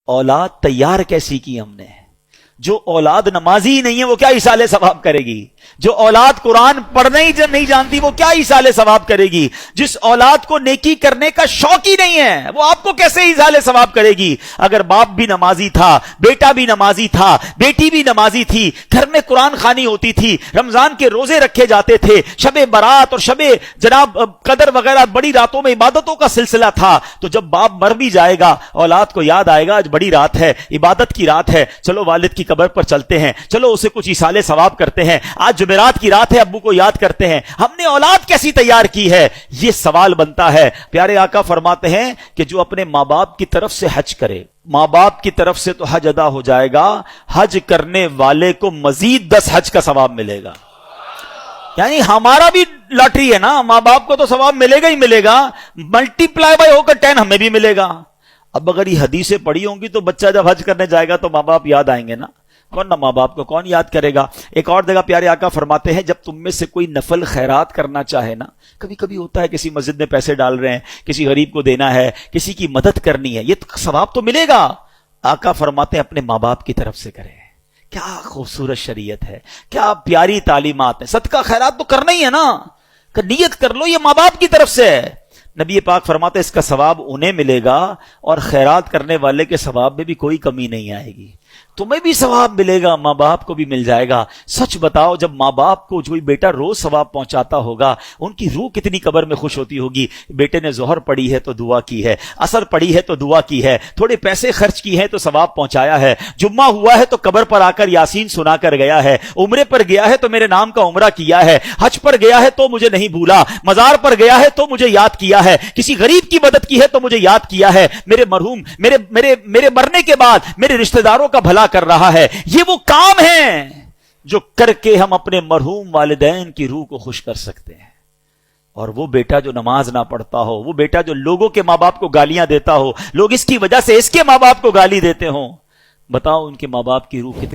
اولاد تیار کیسی کی ہم نے؟ جو اولاد نمازی ہی نہیں ہے وہ کیا ایصال ثواب کرے گی؟ جو اولاد قرآن پڑھنا ہی نہیں جانتی وہ کیا ایصال ثواب کرے گی؟ جس اولاد کو نیکی کرنے کا شوق ہی نہیں ہے وہ آپ کو کیسے ایصال ثواب کرے گی؟ اگر باپ بھی نمازی تھا، بیٹا بھی نمازی تھا، بیٹی بھی نمازی تھی، گھر میں قرآن خوانی ہوتی تھی، رمضان کے روزے رکھے جاتے تھے، شب برات اور شب جناب قدر وغیرہ بڑی راتوں میں عبادتوں کا سلسلہ تھا، تو جب باپ مر بھی جائے گا اولاد کو یاد آئے گا آج بڑی رات ہے، عبادت کی رات ہے، چلو والد کی قبر پر چلتے ہیں، چلو اسے کچھ ایصال ثواب کرتے ہیں، آج جمعرات کی رات ہے ابو کو یاد کرتے ہیں۔ ہم نے اولاد کیسی تیار کی ہے؟ یہ سوال بنتا ہے۔ پیارے آقا فرماتے ہیں کہ جو اپنے ماں باپ کی طرف سے حج کرے، ماں باپ کی طرف سے تو حج ادا ہو جائے گا، حج کرنے والے کو مزید 10 حج کا ثواب ملے گا۔ یعنی ہمارا بھی لاٹری ہے نا، ماں باپ کو تو ثواب ملے گا ہی ملے گا، ملٹی پلائی بائی ہو کر 10 ہمیں بھی ملے گا۔ اب اگر یہ حدیثیں پڑھی ہوں گی تو بچہ جب حج کرنے جائے گا تو ماں باپ یاد آئیں گے نا، ورنہ ماں باپ کو کون یاد کرے گا؟ ایک اور جگہ پیارے آقا فرماتے ہیں جب تم میں سے کوئی نفل خیرات کرنا چاہے نا، کبھی کبھی ہوتا ہے کسی مسجد میں پیسے ڈال رہے ہیں، کسی غریب کو دینا ہے، کسی کی مدد کرنی ہے، یہ ثواب تو ملے گا۔ آقا فرماتے ہیں اپنے ماں باپ کی طرف سے کریں۔ کیا خوبصورت شریعت ہے، کیا پیاری تعلیمات ہیں۔ صدقہ خیرات تو کرنا ہی ہے نا، کہ نیت کر لو یہ ماں باپ کی طرف سے ہے۔ نبی پاک فرماتے اس کا ثواب انہیں ملے گا اور خیرات کرنے والے کے ثواب میں بھی کوئی کمی نہیں آئے گی، تمہیں بھی ثواب ملے گا، ماں باپ کو بھی مل جائے گا۔ سچ بتاؤ جب ماں باپ کو کوئی بیٹا روز ثواب پہنچاتا ہوگا ان کی روح کتنی قبر میں خوش ہوتی ہوگی۔ بیٹے نے ظہر پڑھی ہے تو دعا کی ہے، عصر پڑھی ہے تو دعا کی ہے، تھوڑے پیسے خرچ کی ہیں تو ثواب پہنچایا ہے، جمعہ ہوا ہے تو قبر پر آ کر یاسین سنا کر گیا ہے، عمرے پر گیا ہے تو میرے نام کا عمرہ کیا ہے، حج پر گیا ہے تو مجھے نہیں بھولا، مزار پر گیا ہے تو مجھے یاد کیا ہے، کسی غریب کی مدد کی ہے تو مجھے یاد کیا ہے، میرے مرحوم میرے مرنے کے بعد میرے رشتہ داروں کا بھلا کر رہا ہے۔ یہ وہ کام ہیں جو کر کے ہم اپنے مرحوم والدین کی روح کو خوش کر سکتے ہیں۔ اور وہ بیٹا جو نماز نہ پڑھتا ہو، وہ بیٹا جو لوگوں کے ماں باپ کو گالیاں دیتا ہو، لوگ اس کی وجہ سے اس کے ماں باپ کو گالی دیتے ہوں، بتاؤ ان کے ماں باپ کی روح کتنی